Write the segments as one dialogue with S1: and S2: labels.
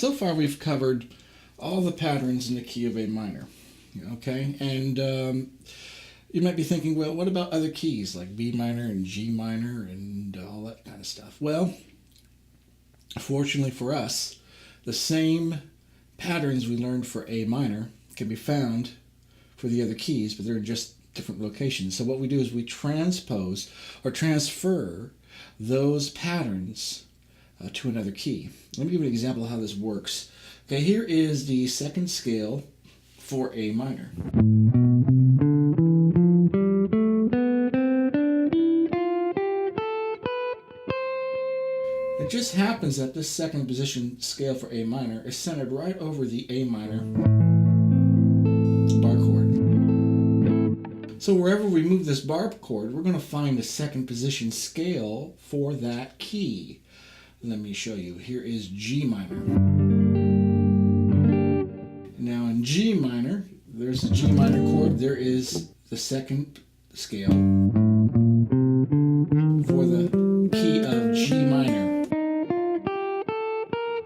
S1: so far we've covered all the patterns in the key of A minor. Okay, and you might be thinking, well, what about other keys like B minor and G minor and all that kind of stuff? Well, fortunately for us, the same patterns we learned for A minor can be found for the other keys, but they're in just different locations. So what we do is we transpose or transfer those patterns to another key. Let me give you an example of how this works. Okay, here is the second scale for A minor. It just happens that this second position scale for A minor is centered right over the A minor bar chord. So wherever we move this bar chord, we're going to find the second position scale for that key. Let me show you. Here is G minor. Now in G minor, there's the G minor chord. There is the second scale for the key of G minor.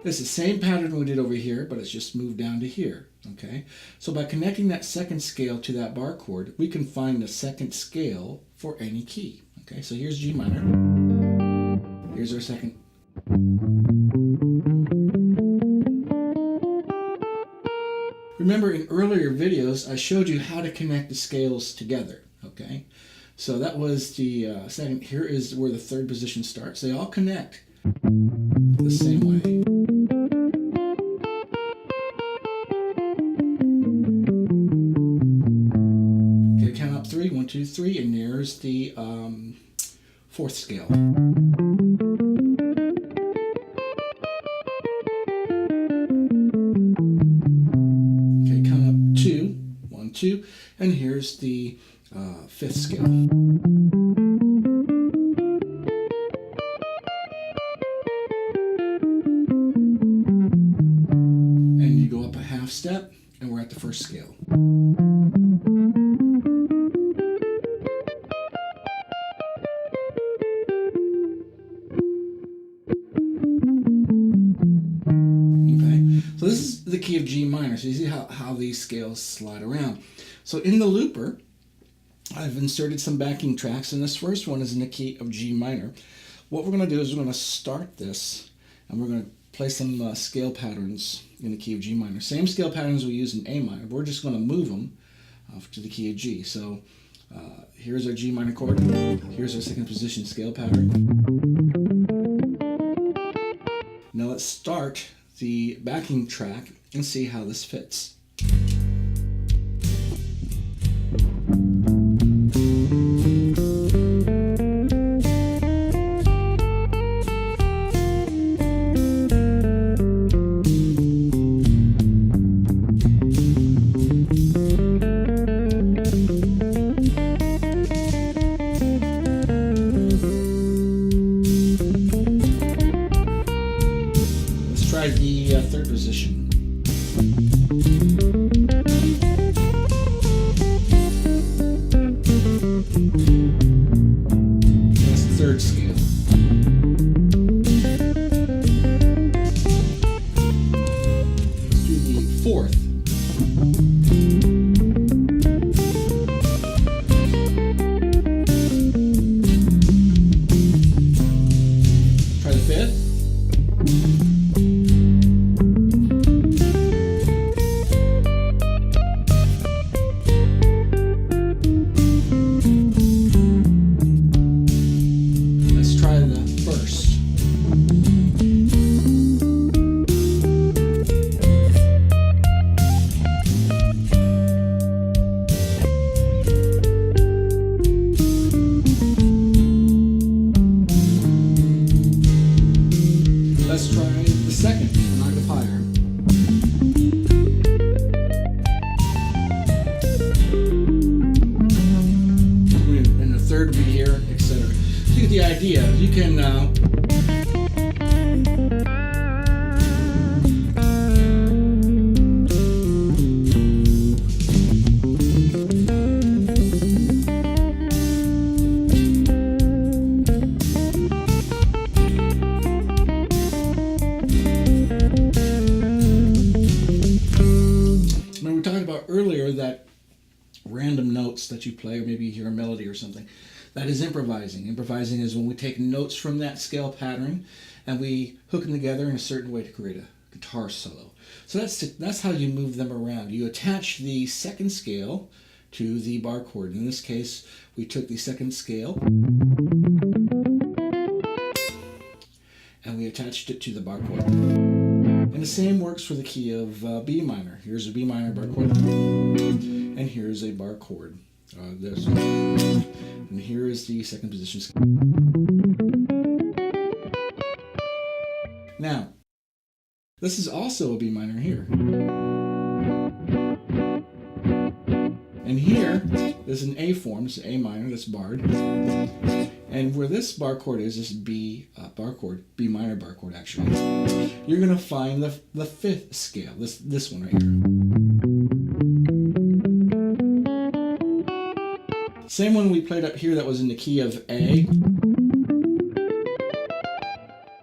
S1: It's the same pattern we did over here, but it's just moved down to here. Okay, so by connecting that second scale to that bar chord, we can find the second scale for any key. Okay, so here's G minor. Here's our second. Remember in earlier videos, I showed you how to connect the scales together. Okay, so that was the second. Here is where the third position starts. They all connect the same way. Three, 1, 2, 3, and there's the fourth scale. Okay, count up 2, 1, 2, and here's the fifth scale. And you go up a half step, and we're at the first scale. So this is the key of G minor. So you see how these scales slide around. So in the looper, I've inserted some backing tracks, and this first one is in the key of G minor. What we're going to do is we're going to start this, and we're going to play some scale patterns in the key of G minor. Same scale patterns we use in A minor, but we're just going to move them to the key of G. So here's our G minor chord. Here's our second position scale pattern. Now let's start the backing track and see how this fits. Try the third position. That's the third scale. Let's do the fourth. Try the fifth. Let's try the second, an octave higher. And the third would be here, etc. So you get the idea. You can random notes that you play, or maybe you hear a melody or something. That is improvising. Improvising is when we take notes from that scale pattern and we hook them together in a certain way to create a guitar solo. So that's how you move them around. You attach the second scale to the bar chord. In this case, we took the second scale and we attached it to the bar chord. And the same works for the key of B minor. Here's a B minor bar chord, and here's a bar chord. And here is the second position scale. Now, this is also a B minor here. And here is an A form, it's an A minor, that's barred. And where this bar chord is, this B bar chord, B minor bar chord actually, you're going to find the fifth scale, this one right here. Same one we played up here that was in the key of A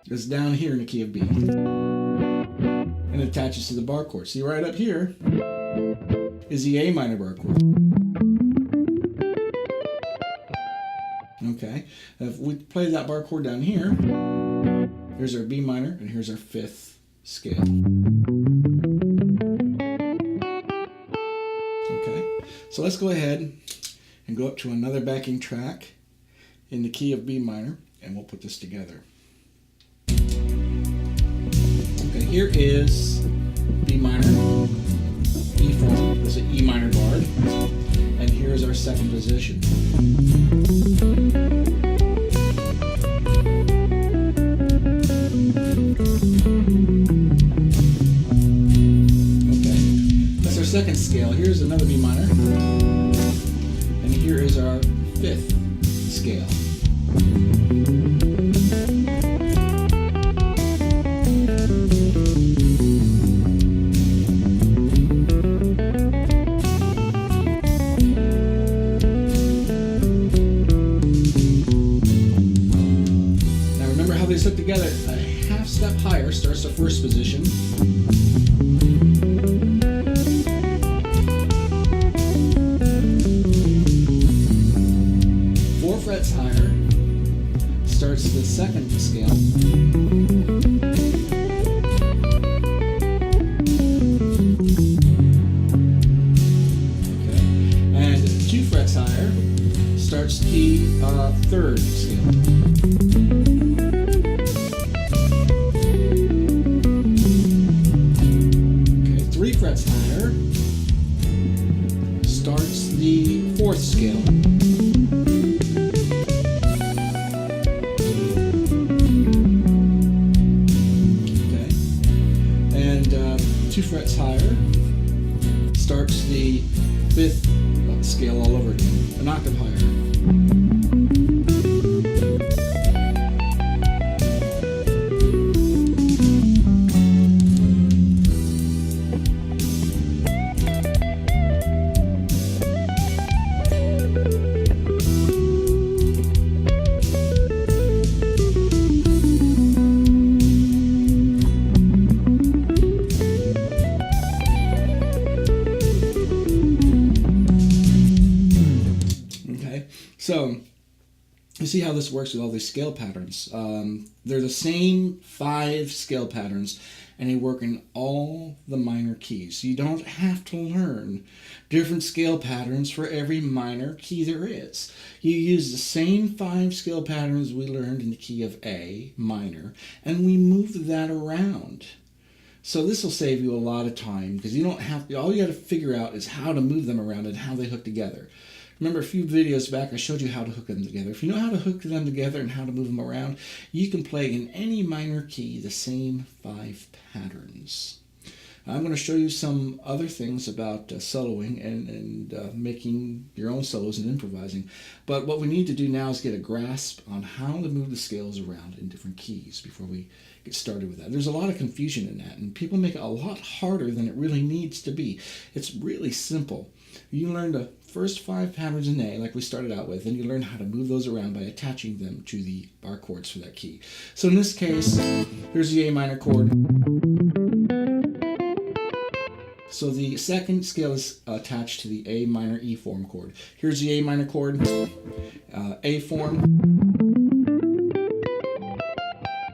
S1: is down here in the key of B. And it attaches to the bar chord. See, right up here is the A minor bar chord. Okay, if we play that bar chord down here, here's our B minor, and here's our fifth scale. Okay, so let's go ahead and go up to another backing track in the key of B minor, and we'll put this together. Okay, here is B minor, E form, this is an E minor barred, and here's our second position. Okay, that's our second scale. Here's another B minor, and here is our fifth scale. Put together a half step higher starts the first position. 4 frets higher starts the second scale. Okay, and 2 frets higher starts the third scale. 3 frets higher starts the fourth scale. Okay, and 2 frets higher starts the fifth scale all over again, an octave higher. So, you see how this works with all these scale patterns. They're the same 5 scale patterns, and they work in all the minor keys. You don't have to learn different scale patterns for every minor key there is. You use the same 5 scale patterns we learned in the key of A minor, and we move that around. So this will save you a lot of time, because you don't have to, all you got to figure out is how to move them around and how they hook together. Remember a few videos back I showed you how to hook them together. If you know how to hook them together and how to move them around, you can play in any minor key the same 5 patterns. I'm going to show you some other things about soloing and making your own solos and improvising. But what we need to do now is get a grasp on how to move the scales around in different keys before we get started with that. There's a lot of confusion in that, and people make it a lot harder than it really needs to be. It's really simple. You learn the first 5 patterns in A, like we started out with, and you learn how to move those around by attaching them to the bar chords for that key. So in this case, here's the A minor chord. So the second scale is attached to the A minor E form chord. Here's the A minor chord, A form,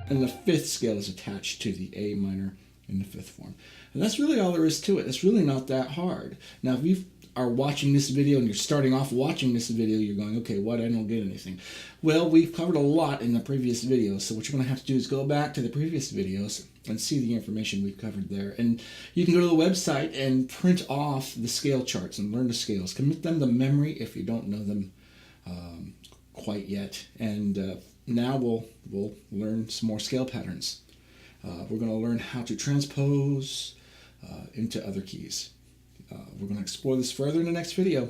S1: and the fifth scale is attached to the A minor in the fifth form. And that's really all there is to it. It's really not that hard. Now, if you are watching this video and you're starting off watching this video, you're going, okay, what? I don't get anything. Well, we've covered a lot in the previous videos, so what you're going to have to do is go back to the previous videos and see the information we've covered there. And you can go to the website and print off the scale charts and learn the scales. Commit them to memory if you don't know them quite yet. And now we'll learn some more scale patterns. We're going to learn how to transpose into other keys. We're going to explore this further in the next video.